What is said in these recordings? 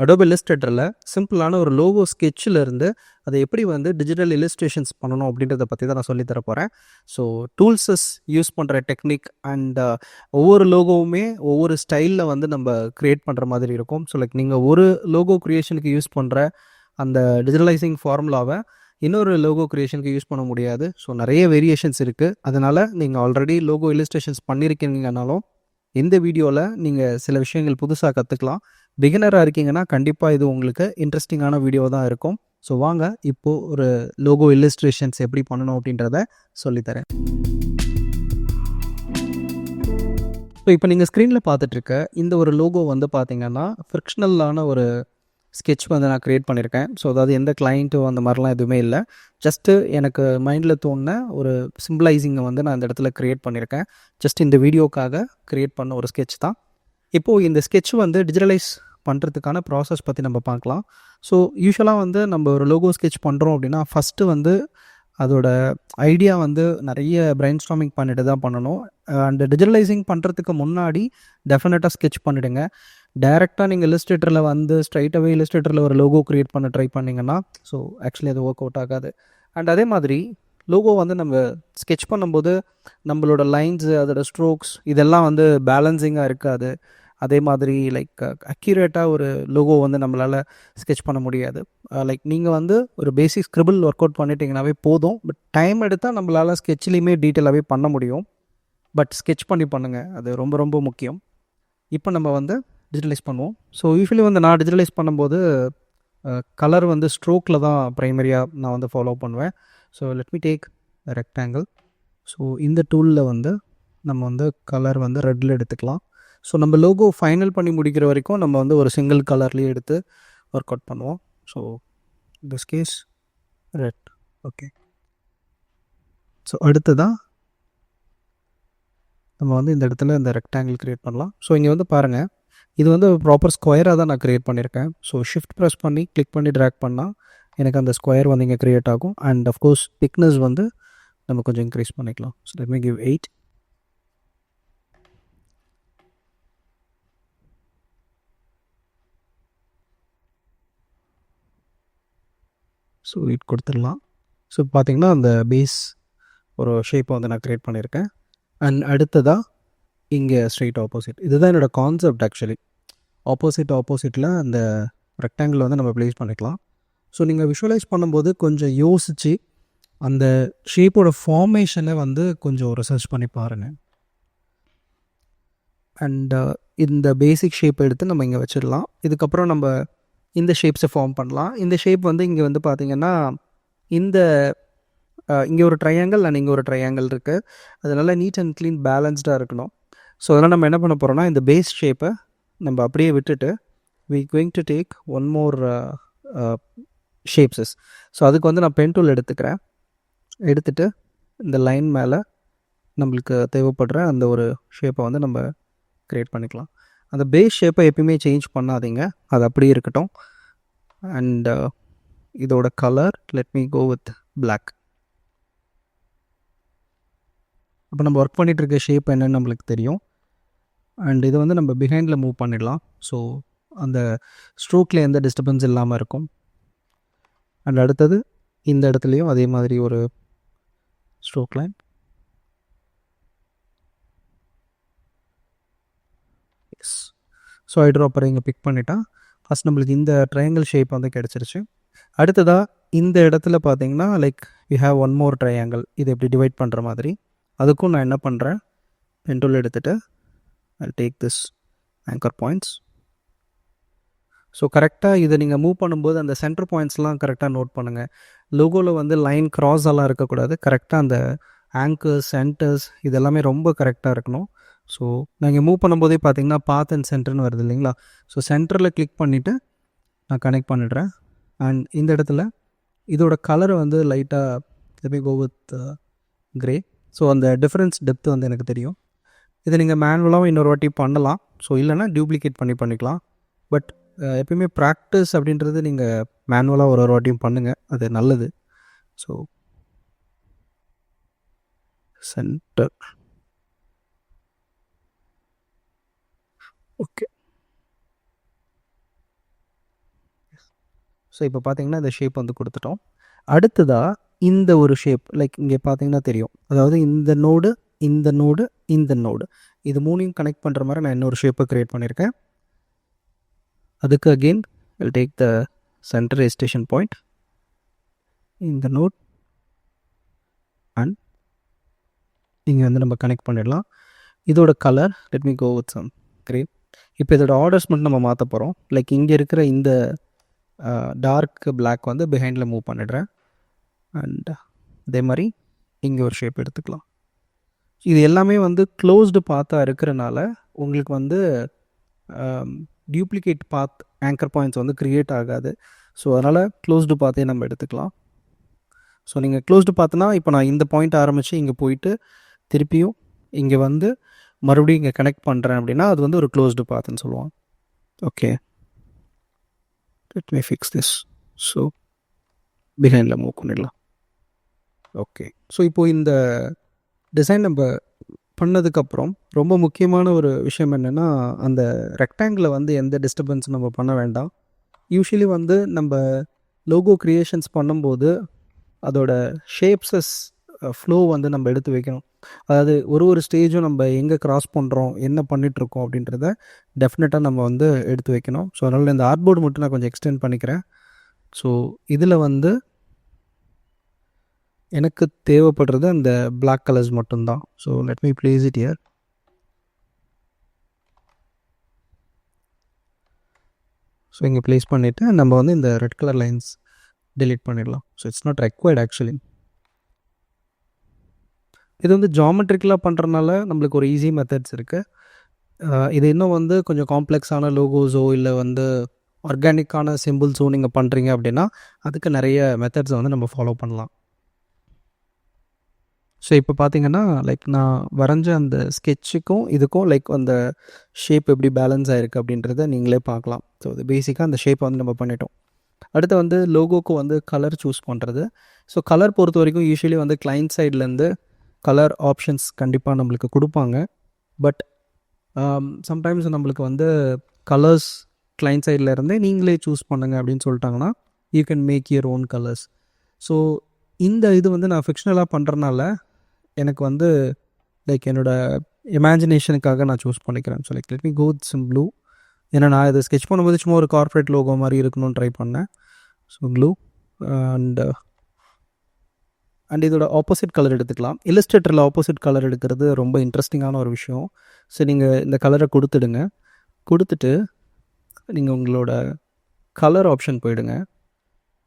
Adobe இல்லஸ்ட்ரேட்டரில் சிம்பிளான ஒரு logo ஸ்கெட்சில் இருந்து அதை எப்படி வந்து டிஜிட்டல் இல்லஸ்ட்ரேஷன்ஸ் பண்ணணும் அப்படின்றத பற்றி தான் நான் சொல்லித்தர போகிறேன். ஸோ டூல்ஸஸ் யூஸ் பண்ணுற டெக்னிக் அண்ட் ஒவ்வொரு லோகோவுமே ஒவ்வொரு ஸ்டைலில் வந்து நம்ம க்ரியேட் பண்ணுற மாதிரி இருக்கும். ஸோ லைக் நீங்கள் ஒரு லோகோ க்ரியேஷனுக்கு யூஸ் பண்ணுற அந்த டிஜிட்டலைசிங் ஃபார்முலாவை இன்னொரு லோகோ க்ரியேஷனுக்கு யூஸ் பண்ண முடியாது. ஸோ நிறைய வேரியேஷன்ஸ் இருக்குது. அதனால் நீங்கள் ஆல்ரெடி லோகோ இல்லஸ்ட்ரேஷன்ஸ் பண்ணியிருக்கீங்கனாலும் இந்த வீடியோவில் நீங்கள் சில விஷயங்கள் புதுசாக கற்றுக்கலாம். பிகினராக இருக்கீங்கன்னா கண்டிப்பாக இது உங்களுக்கு இன்ட்ரெஸ்டிங்கான வீடியோ தான் இருக்கும். ஸோ வாங்க இப்போது ஒரு லோகோ இல்லஸ்ட்ரேஷன்ஸ் எப்படி பண்ணணும் அப்படின்றத சொல்லித்தரேன். ஸோ இப்போ நீங்கள் ஸ்க்ரீனில் பார்த்துட்ருக்க இந்த ஒரு லோகோ வந்து பார்த்தீங்கன்னா ஃப்ரிக்ஷனலான ஒரு ஸ்கெட்ச் வந்து நான் க்ரியேட் பண்ணியிருக்கேன். ஸோ அதாவது எந்த கிளைண்ட்டும் அந்த மாதிரிலாம் எதுவுமே இல்லை. ஜஸ்ட்டு எனக்கு மைண்டில் தோணுன ஒரு சிம்பிளைசிங்கை வந்து நான் இந்த இடத்துல க்ரியேட் பண்ணியிருக்கேன். ஜஸ்ட் இந்த வீடியோக்காக க்ரியேட் பண்ண ஒரு ஸ்கெட்ச் தான். இப்போது இந்த ஸ்கெட்ச் வந்து டிஜிட்டலைஸ் பண்ணுறதுக்கான ப்ராசஸ் பற்றி நம்ம பார்க்கலாம். ஸோ யூஸ்வலாக வந்து நம்ம ஒரு லோகோ ஸ்கெட்ச் பண்ணுறோம் அப்படின்னா ஃபஸ்ட்டு வந்து அதோட ஐடியா வந்து நிறைய பிரெயின் ஸ்டார்மிங் பண்ணிட்டு தான் பண்ணணும். அண்ட் டிஜிட்டலைசிங் பண்ணுறதுக்கு முன்னாடி டெஃபினட்டாக ஸ்கெட்ச் பண்ணிவிடுங்க. டைரெக்டாக நீங்கள் இல்லஸ்ட்ரேட்டரில் வந்து ஸ்ட்ரைட்டாகவே இல்லஸ்ட்ரேட்டரில் ஒரு லோகோ க்ரியேட் பண்ண ட்ரை பண்ணிங்கன்னா ஸோ ஆக்சுவலி அது ஒர்க் அவுட் ஆகாது. அண்ட் அதே மாதிரி லோகோ வந்து நம்ம ஸ்கெட்ச் பண்ணும்போது நம்மளோட லைன்ஸு அதோட ஸ்ட்ரோக்ஸ் இதெல்லாம் வந்து பேலன்சிங்காக இருக்காது. அதே மாதிரி லைக் அக்யூரேட்டாக ஒரு லோகோ வந்து நம்மளால் ஸ்கெட்ச் பண்ண முடியாது. லைக் நீங்கள் வந்து ஒரு பேசிக் ஸ்க்ரிபிள் ஒர்க் அவுட் பண்ணிட்டீங்கன்னாவே போதும். பட் டைம் எடுத்தால் நம்மளால் ஸ்கெட்ச்லேயுமே டீட்டெயிலாகவே பண்ண முடியும். பட் ஸ்கெட்ச் பண்ணி பண்ணுங்கள், அது ரொம்ப ரொம்ப முக்கியம். இப்போ நம்ம வந்து டிஜிட்டலைஸ் பண்ணுவோம். ஸோ யூஸ்வலி வந்து நான் டிஜிட்டலைஸ் பண்ணும்போது கலர் வந்து ஸ்ட்ரோக்கில் தான் ப்ரைமரியாக நான் வந்து ஃபாலோ பண்ணுவேன். So let me take rectangle. So இந்த டூலில் வந்து நம்ம வந்து கலர் வந்து ரெட்டில் எடுத்துக்கலாம். ஸோ நம்ம லோகோ ஃபைனல் பண்ணி முடிக்கிற வரைக்கும் நம்ம வந்து ஒரு சிங்கிள் கலர்லேயே எடுத்து ஒர்க் அவுட் பண்ணுவோம். So this case red. Okay. So அடுத்ததான் நம்ம வந்து இந்த இடத்துல இந்த ரெக்டாங்கிள் க்ரியேட் பண்ணலாம். ஸோ இங்கே வந்து பாருங்கள், இது வந்து ப்ராப்பர் ஸ்கொயராக தான் நான் க்ரியேட் பண்ணியிருக்கேன். ஸோ ஷிஃப்ட் ப்ரெஸ் பண்ணி கிளிக் பண்ணி ட்ராக் பண்ணால் எனக்கு அந்த ஸ்கொயர் வந்து இங்கே க்ரியேட் ஆகும். அண்ட் அஃப்கோர்ஸ் திக்னஸ் வந்து நம்ம கொஞ்சம் இன்க்ரீஸ் பண்ணிக்கலாம். So let me give 8. So it கொடுத்துடலாம். ஸோ பார்த்திங்கன்னா அந்த பேஸ் ஒரு ஷேப்பை வந்து நான் க்ரியேட் பண்ணியிருக்கேன். அண்ட் அடுத்ததாக இங்கே ஸ்ட்ரெயிட் ஆப்போசிட், இதுதான் என்னோடய கான்செப்ட் ஆக்சுவலி. ஆப்போசிட்டில் அந்த ரெக்டாங்கிள் வந்து நம்ம ப்ளேஸ் பண்ணிக்கலாம். ஸோ நீங்கள் விஷுவலைஸ் பண்ணும்போது கொஞ்சம் யோசித்து அந்த ஷேப்போட ஃபார்மேஷனை வந்து கொஞ்சம் ரிசர்ச் பண்ணி பாருங்கள். அண்ட் இந்த பேசிக் ஷேப்பை எடுத்து நம்ம இங்கே வச்சிடலாம். இதுக்கப்புறம் நம்ம இந்த ஷேப்ஸை ஃபார்ம் பண்ணலாம். இந்த ஷேப் வந்து இங்கே வந்து பார்த்திங்கன்னா இந்த இங்கே ஒரு ட்ரையாங்கிள் அண்ட் இங்கே ஒரு ட்ரையாங்கிள் இருக்குது. அதனால் நீட் அண்ட் க்ளீன் பேலன்ஸ்டாக இருக்கணும். ஸோ அதனால் நம்ம என்ன பண்ண போகிறோம்னா இந்த பேஸ் ஷேப்பை நம்ம அப்படியே விட்டுட்டு we going to take one more shapes. So அதுக்கு வந்து நான் பென் டூல் எடுத்துகிட்டு இந்த லைன் மேலே நம்மளுக்கு தேவைப்படுற அந்த ஒரு ஷேப்பை வந்து நம்ம க்ரியேட் பண்ணிக்கலாம். அந்த பேஸ் ஷேப்பை எப்பயுமே சேஞ்ச் பண்ணாதீங்க, அது அப்படியே இருக்கட்டும். அண்ட் இதோட colour let me go with black. அப்போ நம்ம ஒர்க் பண்ணிகிட்ருக்க ஷேப் என்னன்னு நம்மளுக்கு தெரியும். அண்ட் இதை வந்து நம்ம பிஹைண்டில் மூவ் பண்ணிடலாம். ஸோ அந்த ஸ்ட்ரோக்கில் எந்த டிஸ்டர்பன்ஸ் இல்லாமல் இருக்கும். அண்ட் அடுத்தது இந்த இடத்துலையும் அதே மாதிரி ஒரு ஸ்ட்ரோக் லைன். எஸ். ஸோ ஐட்ராப்பரை இங்கே பிக் பண்ணிட்டா ஃபஸ்ட் நம்மளுக்கு இந்த ட்ரையாங்கிள் ஷேப் வந்து கிடச்சிருச்சு. அடுத்ததாக இந்த இடத்துல பார்த்தீங்கன்னா like you have one more triangle. இது எப்படி டிவைட் பண்ணுற மாதிரி அதுக்கும் நான் என்ன பண்ணுறேன், பென் டூல் எடுத்துகிட்டு I take this anchor points. So கரெக்டாக இதை நீங்கள் மூவ் பண்ணும்போது அந்த சென்டர் பாயிண்ட்ஸ்லாம் கரெக்டாக நோட் பண்ணுங்கள். லோகோவில் வந்து லைன் கிராஸ் எல்லாம் இருக்கக்கூடாது. கரெக்டாக அந்த ஆங்கர்ஸ் சென்டர்ஸ் இதெல்லாமே ரொம்ப கரெக்டாக இருக்கணும். ஸோ நாங்கள் மூவ் பண்ணும்போதே பார்த்தீங்கன்னா பாத் அண்ட் சென்டர்னு வருது இல்லைங்களா. ஸோ சென்டரில் கிளிக் பண்ணிவிட்டு நான் கனெக்ட் பண்ணிடுறேன். அண்ட் இந்த இடத்துல இதோட கலரை வந்து லைட்டாக எப்போ கோ வித் க்ரே. ஸோ அந்த டிஃப்ரென்ஸ் டெப்த் வந்து எனக்கு தெரியும். இதை நீங்கள் மேனுவலாகவும் இன்னொரு வாட்டி பண்ணலாம். ஸோ இல்லைனா டியூப்ளிகேட் பண்ணிக்கலாம். பட் எப்பயுமே ப்ராக்டிஸ் அப்படின்றது நீங்கள் மேனுவலாக ஒரு வாட்டியும் பண்ணுங்கள், அது நல்லது. So centre okay. ஸோ இப்போ பார்த்தீங்கன்னா இந்த ஷேப் வந்து கொடுத்துட்டோம். அடுத்ததாக இந்த ஒரு ஷேப் லைக் இங்கே பார்த்தீங்கன்னா தெரியும், அதாவது இந்த நோடு இந்த நோடு இந்த நோடு இது மூணையும் கனெக்ட் பண்ணுற மாதிரி நான் இன்னொரு ஷேப்பை க்ரியேட் பண்ணியிருக்கேன். அதுக்கு again will take the centre registration point இந்த நோட் அண்ட் இங்கே வந்து நம்ம கனெக்ட் பண்ணிடலாம். இதோட colour let me go with some grey. இப்போ இதோட ஆர்டர்ஸ் மட்டும் நம்ம மாற்ற போகிறோம். லைக் இங்கே இருக்கிற இந்த டார்க் பிளாக் வந்து பிஹைண்டில் மூவ் பண்ணிடுறேன். அண்ட் அதே மாதிரி இங்கே ஒரு ஷேப் எடுத்துக்கலாம். இது எல்லாமே வந்து க்ளோஸ்டு பாத்தாக இருக்கிறனால உங்களுக்கு வந்து டியூப்ளிகேட் பாத் ஆங்கர் பாயிண்ட்ஸ் வந்து க்ரியேட் ஆகாது. ஸோ அதனால் க்ளோஸ்டு பாத்தே நம்ம எடுத்துக்கலாம். ஸோ நீங்கள் க்ளோஸ்டு பார்த்தனா இப்போ நான் இந்த பாயிண்ட் ஆரம்பித்து இங்கே போயிட்டு திருப்பியும் இங்கே வந்து மறுபடியும் இங்கே கனெக்ட் பண்ணுறேன் அப்படின்னா அது வந்து ஒரு க்ளோஸ்டு பாத்துன்னு சொல்லுவாங்க. Okay, let me fix this. So பிஹைண்டில் மூவ் பண்ணிடலாம். ஓகே, ஸோ இப்போது இந்த டிசைன் நம்ம பண்ணதுக்கப்புறம் ரொம்ப முக்கியமான ஒரு விஷயம் என்னென்னா, அந்த ரெக்டாங்கிளை வந்து எந்த டிஸ்டர்பன்ஸும் நம்ம பண்ண வேண்டாம். யூஸ்வலி வந்து நம்ம லோகோ க்ரியேஷன்ஸ் பண்ணும்போது அதோட ஷேப்ஸஸ் ஃப்ளோ வந்து நம்ம எடுத்து வைக்கணும். அதாவது ஒரு ஸ்டேஜும் நம்ம எங்கே க்ராஸ் பண்ணுறோம், என்ன பண்ணிகிட்ருக்கோம் அப்படின்றத டெஃபினட்டாக நம்ம வந்து எடுத்து வைக்கணும். ஸோ அதனால் இந்த ஆர்ட்போர்டு மட்டும் நான் கொஞ்சம் எக்ஸ்டெண்ட் பண்ணிக்கிறேன். ஸோ இதில் வந்து எனக்கு தேவைப்படுறது அந்த பிளாக் கலர்ஸ் மட்டும்தான். So let me place it here. So இங்கே ப்ளேஸ் பண்ணிவிட்டு நம்ம வந்து இந்த ரெட் கலர் லைன்ஸ் delete பண்ணிடலாம். So it's not required actually. இது வந்து ஜாமெட்ரிக்கலாக பண்ணுறதுனால நம்மளுக்கு ஒரு ஈஸி மெத்தட்ஸ் இருக்குது. இது இன்னும் வந்து கொஞ்சம் காம்ப்ளெக்ஸான லோகோஸோ இல்லை வந்து ஆர்கானிக்கான சிம்பிள்ஸோ நீங்கள் பண்ணுறீங்க அப்படின்னா அதுக்கு நிறைய மெத்தட்ஸை வந்து நம்ம ஃபாலோ பண்ணலாம். ஸோ இப்போ பார்த்தீங்கன்னா லைக் நான் வரைஞ்ச அந்த ஸ்கெட்சுக்கும் இதுக்கும் லைக் அந்த ஷேப் எப்படி பேலன்ஸ் ஆகிருக்கு அப்படின்றத நீங்களே பார்க்கலாம். ஸோ இது பேசிக்காக அந்த ஷேப்பை வந்து நம்ம பண்ணிட்டோம். அடுத்து வந்து லோகோக்கு வந்து கலர் சூஸ் பண்ணுறது. ஸோ கலர் பொறுத்த வரைக்கும் யூஸ்வலி வந்து கிளைண்ட் சைட்லேருந்து கலர் ஆப்ஷன்ஸ் கண்டிப்பாக நம்மளுக்கு கொடுப்பாங்க. பட் சம்டைம்ஸ் நம்மளுக்கு வந்து கலர்ஸ் கிளைண்ட் சைட்லேருந்தே நீங்களே சூஸ் பண்ணுங்கள் அப்படின்னு சொல்லிட்டாங்கன்னா you can make your own colours. So இந்த இது வந்து நான் ஃபிக்ஷனலாக பண்ணுறனால எனக்கு வந்து லைக் என்னோடய இமேஜினேஷனுக்காக நான் சூஸ் பண்ணிக்கிறேன். So like let me go with some blue. ஏன்னா நான் இதை ஸ்கெட்ச் பண்ணும்போது சும்மா ஒரு கார்ப்பரேட் லோகோ மாதிரி இருக்கணும்னு ட்ரை பண்ணேன். ஸோ ப்ளூ அண்ட் இதோட ஆப்போசிட் கலர் எடுத்துக்கலாம். இல்லஸ்ட்ரேட்டரில் ஆப்போசிட் கலர் எடுக்கிறது ரொம்ப இன்ட்ரெஸ்டிங்கான ஒரு விஷயம். ஸோ நீங்கள் இந்த கலரை கொடுத்துடுங்க. கொடுத்துட்டு நீங்கள் உங்களோட கலர் ஆப்ஷன் போயிடுங்க.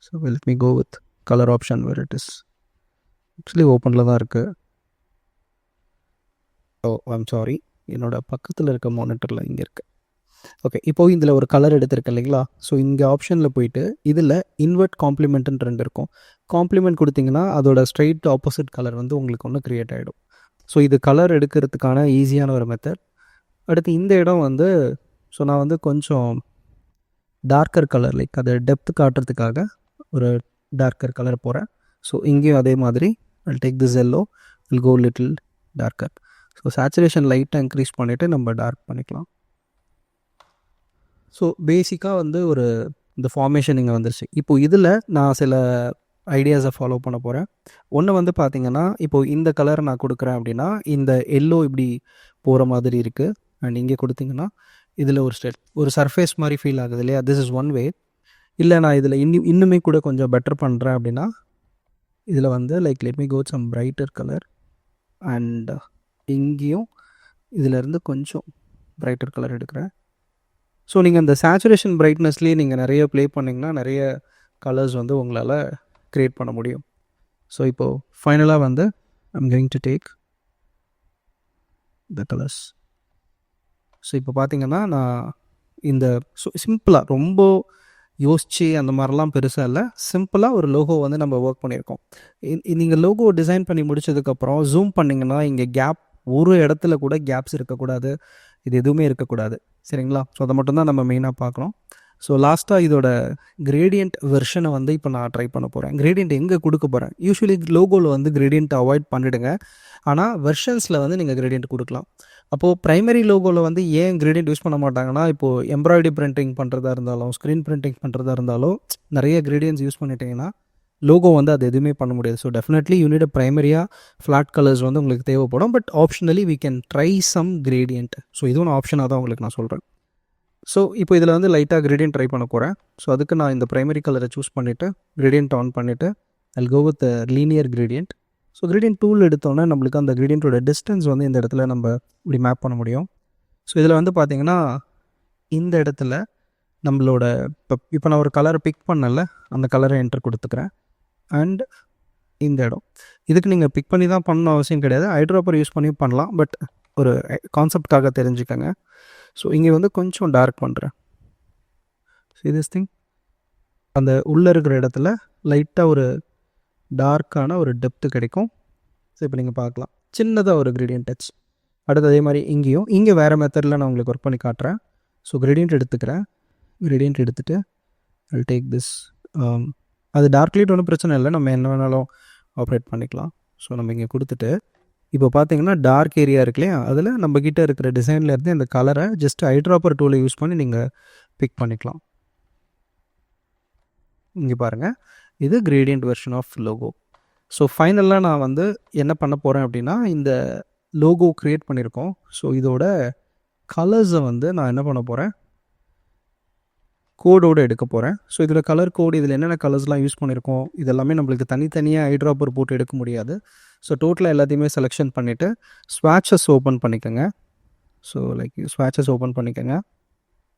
So let me go with colour option where it is actually ஓப்பனில் தான் இருக்குது. ஓ ஐம் சாரி, என்னோடய பக்கத்தில் இருக்க மானிட்டரில் இங்கே இருக்குது. ஓகே, இப்போது இதில் ஒரு கலர் எடுத்திருக்கேன் இல்லைங்களா. ஸோ இங்கே ஆப்ஷனில் போயிட்டு இதில் இன்வெர்ட் காம்ப்ளிமெண்ட்டுன்னு ரெண்டு இருக்கும். காம்ப்ளிமெண்ட் கொடுத்தீங்கன்னா அதோட ஸ்ட்ரைட் ஆப்போசிட் கலர் வந்து உங்களுக்கு ஒன்று க்ரியேட் ஆகிடும். ஸோ இது கலர் எடுக்கிறதுக்கான ஈஸியான ஒரு மெத்தட். அடுத்து இந்த இடம் வந்து ஸோ நான் வந்து கொஞ்சம் டார்க்கர் கலர் லைக் அதை டெப்த் காட்டுறதுக்காக ஒரு டார்க்கர் கலர் போகிறேன். ஸோ இங்கேயும் அதே மாதிரி I'll take this yellow, will go little darker. So saturation லைட்டாக இன்க்ரீஸ் பண்ணிவிட்டு நம்ம டார்க் பண்ணிக்கலாம். ஸோ பேசிக்காக வந்து ஒரு இந்த ஃபார்மேஷன் இங்கே வந்துருச்சு. இப்போது இதில் நான் சில ஐடியாஸை ஃபாலோ பண்ண போகிறேன். ஒன்று வந்து பார்த்திங்கன்னா இப்போது இந்த கலரை நான் கொடுக்குறேன் அப்படின்னா இந்த எல்லோ இப்படி போகிற மாதிரி இருக்குது. அண்ட் இங்கே கொடுத்திங்கன்னா இதில் ஒரு சர்ஃபேஸ் மாதிரி ஃபீல் ஆகுது இல்லையா. This is one way. இல்லை நான் இதில் இன்னுமே கூட கொஞ்சம் பெட்டர் பண்ணுறேன் அப்படின்னா இதில் வந்து like let me go some brighter colour and இங்கேயும் இதிலேருந்து கொஞ்சம் பிரைட்டர் கலர் எடுக்கிறேன். ஸோ நீங்கள் இந்த சேச்சுரேஷன் பிரைட்னஸ்லேயே நீங்கள் நிறைய ப்ளே பண்ணிங்கன்னா நிறைய கலர்ஸ் வந்து உங்களால் க்ரியேட் பண்ண முடியும். ஸோ இப்போது ஃபைனலாக வந்து I'm going to take the colours. So இப்போ பார்த்தீங்கன்னா நான் இந்த சிம்பிளாக ரொம்ப யோசித்து அந்த மாதிரிலாம் பெருசாக இல்லை, சிம்பிளாக ஒரு லோகோ வந்து நம்ம ஒர்க் பண்ணியிருக்கோம். நீங்கள் லோகோ டிசைன் பண்ணி முடிச்சதுக்கப்புறம் ஜூம் பண்ணிங்கன்னா இங்கே கேப் ஒரு இடத்துல கூட கேப்ஸ் இருக்கக்கூடாது, இது எதுவுமே இருக்கக்கூடாது. சரிங்களா. ஸோ அதை மட்டும்தான் நம்ம மெயினாக பார்க்குறோம். ஸோ லாஸ்ட்டாக இதோட கிரேடியன்ட் வெர்ஷனை வந்து இப்போ நான் ட்ரை பண்ண போகிறேன். கிரேடியன்ட் எங்கே கொடுக்க போகிறேன். யூஸ்வலி லோகோவில் வந்து கிரேடியன்ட் அவாய்ட் பண்ணிவிடுங்க. ஆனால் வெர்ஷன்ஸில் வந்து நீங்கள் கிரேடியன்ட் கொடுக்கலாம். அப்போது ப்ரைமரி லோகோவில் வந்து ஏன் கிரேடியன்ட் யூஸ் பண்ண மாட்டாங்கன்னா, இப்போது எம்ப்ராய்டரி பிரிண்டிங் பண்ணுறதா இருந்தாலும், ஸ்க்ரீன் பிரிண்டிங் பண்ணுறதா இருந்தாலும் நிறைய கிரேடியன்ட்ஸ் யூஸ் பண்ணிட்டீங்கன்னா லோகோ வந்து அது எதுவுமே பண்ண முடியாது. ஸோ டெஃபினெட்லி யூ நீட் ப்ரைமரியாக ஃப்ளாட் கலர்ஸ் வந்து உங்களுக்கு தேவைப்படும். But optionally we can try some gradient. So இதுவும் ஆப்ஷனாக தான் உங்களுக்கு நான் சொல்கிறேன். ஸோ இப்போ இதில் வந்து லைட்டாக கிரேடியன்ட் ட்ரை பண்ண போகிறேன். ஸோ அதுக்கு நான் இந்த ப்ரைமரி கலரை சூஸ் பண்ணிவிட்டு கிரேடியன்ட் ஆன் பண்ணிவிட்டு I'll go with linear gradient. So gradient tool எடுத்தோன்னே நம்மளுக்கு அந்த கிரேடியன்ட்டோட டிஸ்டன்ஸ் வந்து இந்த இடத்துல நம்ம இப்படி மேப் பண்ண முடியும். ஸோ இதில் வந்து பார்த்திங்கன்னா இந்த இடத்துல நம்மளோட இப்போ நான் ஒரு கலரை பிக் பண்ணல, அந்த கலரை என்டர் கொடுத்துக்கிறேன். அண்ட் இந்த இடம் இதுக்கு நீங்கள் பிக் பண்ணி தான் பண்ணணும் அவசியம் கிடையாது. ஐட்ராப்பர் யூஸ் பண்ணி பண்ணலாம். பட் ஒரு கான்செப்டுக்காக தெரிஞ்சுக்கங்க. ஸோ இங்கே வந்து கொஞ்சம் டார்க் பண்ணுறேன். ஸோ திஸ் திங் அந்த உள்ளே இருக்கிற இடத்துல லைட்டாக ஒரு டார்க்கான ஒரு டெப்த்து கிடைக்கும். ஸோ இப்போ நீங்கள் பார்க்கலாம் சின்னதாக ஒரு கிரேடியன்ட் டச். அடுத்து அதே மாதிரி இங்கேயும் இங்கே வேறு மெத்தடில் நான் உங்களுக்கு ஒர்க் பண்ணி காட்டுறேன். ஸோ கிரேடியன்ட் எடுத்துக்கிறேன். கிரேடியன்ட் எடுத்துகிட்டு ஐ டேக் திஸ். அது டார்க் லைட் ஒன்றும் பிரச்சனை இல்லை, நம்ம என்ன வேணாலும் ஆப்ரேட் பண்ணிக்கலாம். ஸோ நம்ம இங்கே கொடுத்துட்டு இப்போ பார்த்தீங்கன்னா டார்க் ஏரியா இருக்கு இல்லையா, அதில் நம்மக்கிட்ட இருக்கிற டிசைனில் இருந்து இந்த கலரை ஜஸ்ட் ஐட்ராப்பர் டூலை யூஸ் பண்ணி நீங்கள் பிக் பண்ணிக்கலாம். இங்கே பாருங்கள், இது gradient version of logo. So ஃபைனலாக நான் வந்து என்ன பண்ண போகிறேன் அப்படின்னா, இந்த லோகோ க்ரியேட் பண்ணியிருக்கோம். ஸோ இதோட கலர்ஸை வந்து நான் என்ன பண்ண போகிறேன், கோடோடு எடுக்க போகிறேன். ஸோ இதில் கலர் கோடு, இதில் என்னென்ன கலர்ஸ்லாம் யூஸ் பண்ணியிருக்கோம், இதெல்லாமே நம்மளுக்கு தனித்தனியாக ஐட்ராப்பர் போட்டு எடுக்க முடியாது. ஸோ டோட்டலாக எல்லாத்தையுமே செலெக்ஷன் பண்ணிவிட்டு ஸ்வாட்சஸ் ஓப்பன் பண்ணிக்கோங்க. ஸோ லைக் ஸ்வாட்சஸ் ஓப்பன் பண்ணிக்கோங்க.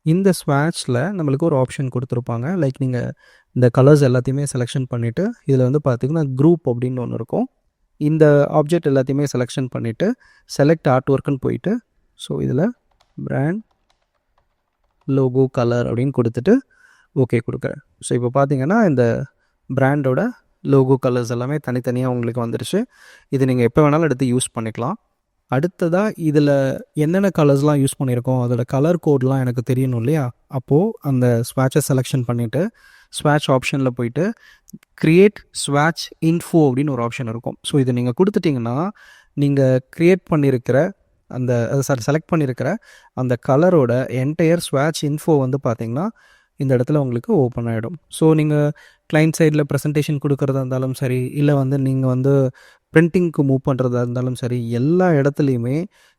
இந்த ஸ்வாட்சில் நம்மளுக்கு ஒரு ஆப்ஷன் கொடுத்துருப்பாங்க. லைக் நீங்கள் இந்த கலர்ஸ் எல்லாத்தையுமே செலெக்ஷன் பண்ணிவிட்டு இதில் வந்து பார்த்திங்கன்னா குரூப் அப்படின்னு ஒன்று இருக்கும். இந்த ஆப்ஜெக்ட் எல்லாத்தையுமே செலெக்ஷன் பண்ணிவிட்டு செலக்ட் ஆர்ட் ஒர்க்குன்னு போயிட்டு ஸோ இதில் பிராண்ட் லோகோ கலர் அப்படின்னு கொடுத்துட்டு ஓகே கொடுக்குறேன். ஸோ இப்போ பார்த்தீங்கன்னா இந்த பிராண்டோட லோகோ கலர்ஸ் எல்லாமே தனித்தனியாக உங்களுக்கு வந்துடுச்சு. இது நீங்கள் எப்போ வேணாலும் எடுத்து யூஸ் பண்ணிக்கலாம். அடுத்ததாக இதில் என்னென்ன கலர்ஸ்லாம் யூஸ் பண்ணியிருக்கோம், அதோட கலர் கோட்லாம் எனக்கு தெரியணும் இல்லையா. அப்போது அந்த ஸ்வாட்சை செலெக்ஷன் பண்ணிவிட்டு ஸ்வாட்ச் ஆப்ஷனில் போயிட்டு க்ரியேட் ஸ்வாட்ச் இன்ஃபோ அப்படின்னு ஒரு ஆப்ஷன் இருக்கும். ஸோ இதை நீங்கள் கொடுத்துட்டிங்கன்னா நீங்கள் க்ரியேட் பண்ணியிருக்கிற அந்த செலக்ட் பண்ணியிருக்கிற அந்த கலரோட என்டையர் ஸ்வாட்ச் இன்ஃபோ வந்து பார்த்திங்கன்னா இந்த இடத்துல உங்களுக்கு ஓப்பன் ஆகிடும். ஸோ நீங்கள் கிளைண்ட் சைடில் ப்ரெசன்டேஷன் கொடுக்குறதா இருந்தாலும் சரி, இல்லை வந்து நீங்கள் வந்து பிரிண்டிங்க்கு மூவ் பண்ணுறதா இருந்தாலும் சரி, எல்லா இடத்துலையுமே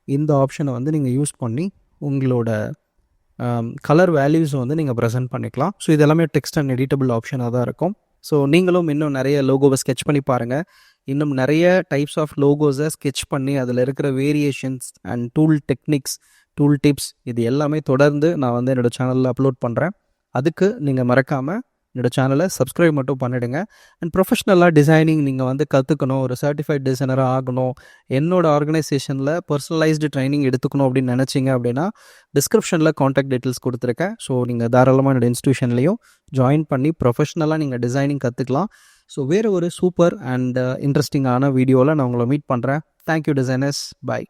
இந்த ஆப்ஷனை வந்து நீங்கள் யூஸ் பண்ணி உங்களோட கலர் வேல்யூஸ் வந்து நீங்கள் ப்ரெசென்ட் பண்ணிக்கலாம். ஸோ இது எல்லாமே டெக்ஸ்ட் அண்ட் எடிட்டபிள் ஆப்ஷனாக தான் இருக்கும். ஸோ நீங்களும் இன்னும் நிறைய லோகோவை ஸ்கெட்ச் பண்ணி பாருங்கள். இன்னும் நிறைய டைப்ஸ் ஆஃப் லோகோஸை ஸ்கெட்ச் பண்ணி அதில் இருக்கிற variations and tool techniques, tool tips இது எல்லாமே தொடர்ந்து நான் வந்து என்னோடய சேனலில் அப்லோட் பண்ணுறேன். அதுக்கு நீங்கள் மறக்காமல் என்னோடய சேனலை சப்ஸ்கிரைப் மட்டும் பண்ணிவிடுங்க. அண்ட் ப்ரொஃபஷ்னலாக டிசைனிங் நீங்கள் வந்து கற்றுக்கணும், ஒரு சர்டிஃபைட் டிசைனராக ஆகணும், என்னோடய ஆர்கனைசேஷனில் பர்சனலைஸ்டு ட்ரைனிங் எடுத்துக்கணும் அப்படின்னு நினச்சிங்க அப்படின்னா டிஸ்கிரிப்ஷனில் காண்டாக்ட் டீட்டெயில்ஸ் கொடுத்துருக்கேன். ஸோ நீங்கள் தாராளமாக என்னோடய இன்ஸ்டியூஷன்லேயும் ஜாயின் பண்ணி ப்ரொஃபஷ்னலாக நீங்கள் டிசைனிங் கற்றுக்கலாம். ஸோ வேறு ஒரு சூப்பர் அண்ட் இன்ட்ரெஸ்டிங்கான வீடியோவில் நான் உங்களை மீட் பண்ணுறேன். Thank you designers. பை.